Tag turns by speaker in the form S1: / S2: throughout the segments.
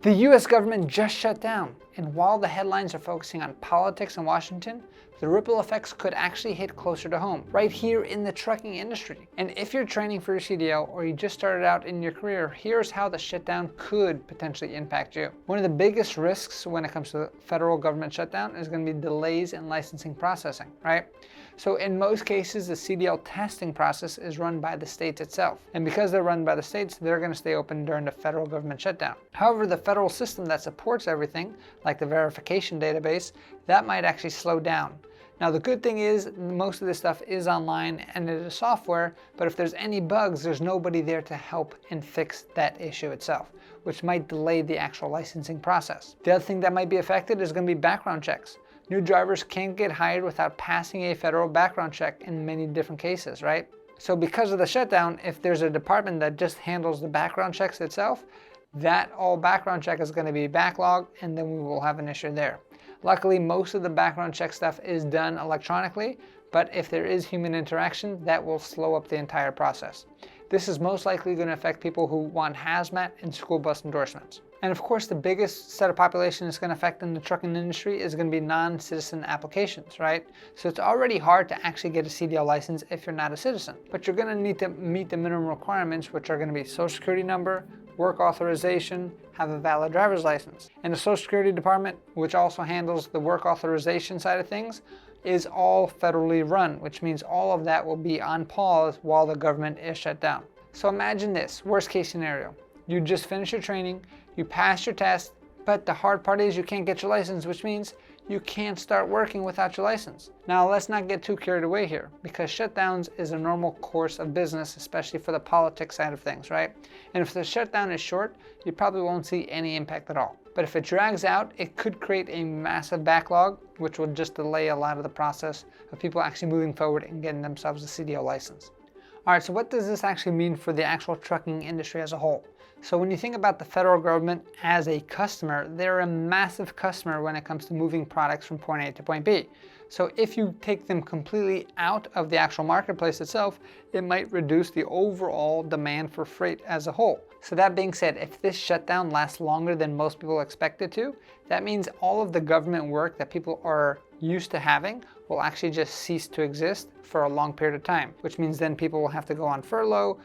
S1: The US government just shut down, and while the headlines are focusing on politics in Washington, the ripple effects could actually hit closer to home, right here in the trucking industry. And if you're training for your CDL or you just started out in your career, here's how the shutdown could potentially impact you. One of the biggest risks when it comes to the federal government shutdown is going to be delays in licensing processing, right? So in most cases, the CDL testing process is run by the states itself. And because they're run by the states, they're going to stay open during the federal government shutdown. However, the federal system that supports everything, like the verification database, that might actually slow down. Now the good thing is most of this stuff is online and it is software, but if there's any bugs, there's nobody there to help and fix that issue itself, which might delay the actual licensing process. The other thing that might be affected is going to be background checks. New drivers can't get hired without passing a federal background check in many different cases, right? So because of the shutdown, if there's a department that just handles the background checks itself, that all background check is going to be backlogged, and then we will have an issue there. Luckily, most of the background check stuff is done electronically, but if there is human interaction, that will slow up the entire process. This is most likely going to affect people who want hazmat and school bus endorsements. And of course, the biggest set of population it's going to affect in the trucking industry is going to be non-citizen applications, right? So it's already hard to actually get a CDL license if you're not a citizen. But you're going to need to meet the minimum requirements, which are going to be social security number, work authorization, have a valid driver's license. And the Social Security Department, which also handles the work authorization side of things, is all federally run, which means all of that will be on pause while the government is shut down. So imagine this, worst case scenario. You just finished your training, you passed your test, but the hard part is you can't get your license, which means you can't start working without your license. Now let's not get too carried away here, because shutdowns is a normal course of business, especially for the politics side of things, right? And if the shutdown is short, you probably won't see any impact at all. But if it drags out, it could create a massive backlog, which will just delay a lot of the process of people actually moving forward and getting themselves a CDL license. All right, so what does this actually mean for the actual trucking industry as a whole? So when you think about the federal government as a customer, they're a massive customer when it comes to moving products from point A to point B. So if you take them completely out of the actual marketplace itself, it might reduce the overall demand for freight as a whole. So that being said, if this shutdown lasts longer than most people expect it to, that means all of the government work that people are used to having will actually just cease to exist for a long period of time, which means then people will have to go on furlough,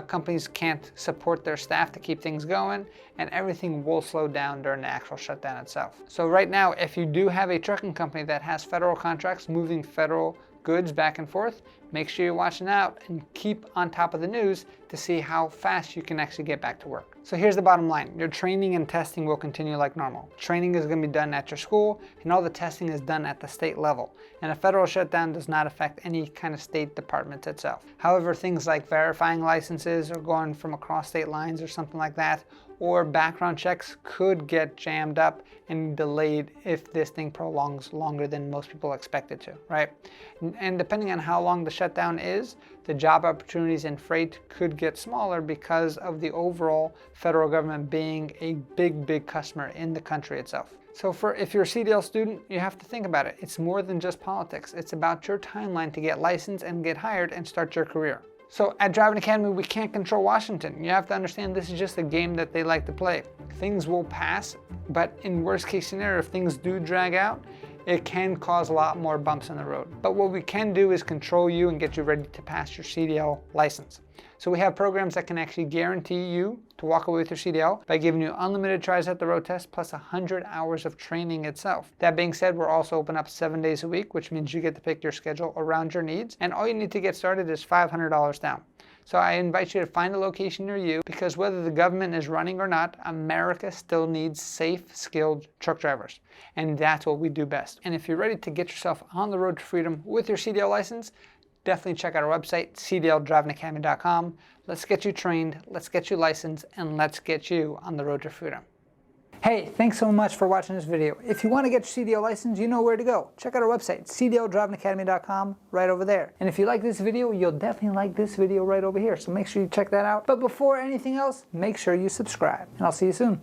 S1: companies can't support their staff to keep things going, and everything will slow down during the actual shutdown itself. So right now, if you do have a trucking company that has federal contracts moving federal goods back and forth, make sure you're watching out and keep on top of the news to see how fast you can actually get back to work. So here's the bottom line. Your training and testing will continue like normal. Training is going to be done at your school, and all the testing is done at the state level. And a federal shutdown does not affect any kind of state department itself. However, things like verifying licenses or going from across state lines or something like that, or background checks could get jammed up and delayed if this thing prolongs longer than most people expect it to, right? And depending on how long the shutdown is, the job opportunities in freight could get smaller because of the overall federal government being a big customer in the country itself. So if you're a CDL student, you have to think about it. It's more than just politics. It's about your timeline to get licensed and get hired and start your career. So at Driving Academy, we can't control Washington. You have to understand this is just a game that they like to play. Things will pass, but in worst case scenario, if things do drag out, it can cause a lot more bumps in the road. But what we can do is control you and get you ready to pass your CDL license. So we have programs that can actually guarantee you to walk away with your CDL by giving you unlimited tries at the road test plus 100 hours of training itself. That being said, we're also open up 7 days a week, which means you get to pick your schedule around your needs. And all you need to get started is $500 down. So I invite you to find a location near you, because whether the government is running or not, America still needs safe, skilled truck drivers. And that's what we do best. And if you're ready to get yourself on the road to freedom with your CDL license, definitely check out our website, cdldrivingacademy.com. Let's get you trained, let's get you licensed, and let's get you on the road to freedom. Hey, thanks so much for watching this video. If you want to get your CDL license, you know where to go. Check out our website, cdldrivingacademy.com, right over there. And if you like this video, you'll definitely like this video right over here. So make sure you check that out. But before anything else, make sure you subscribe. And I'll see you soon.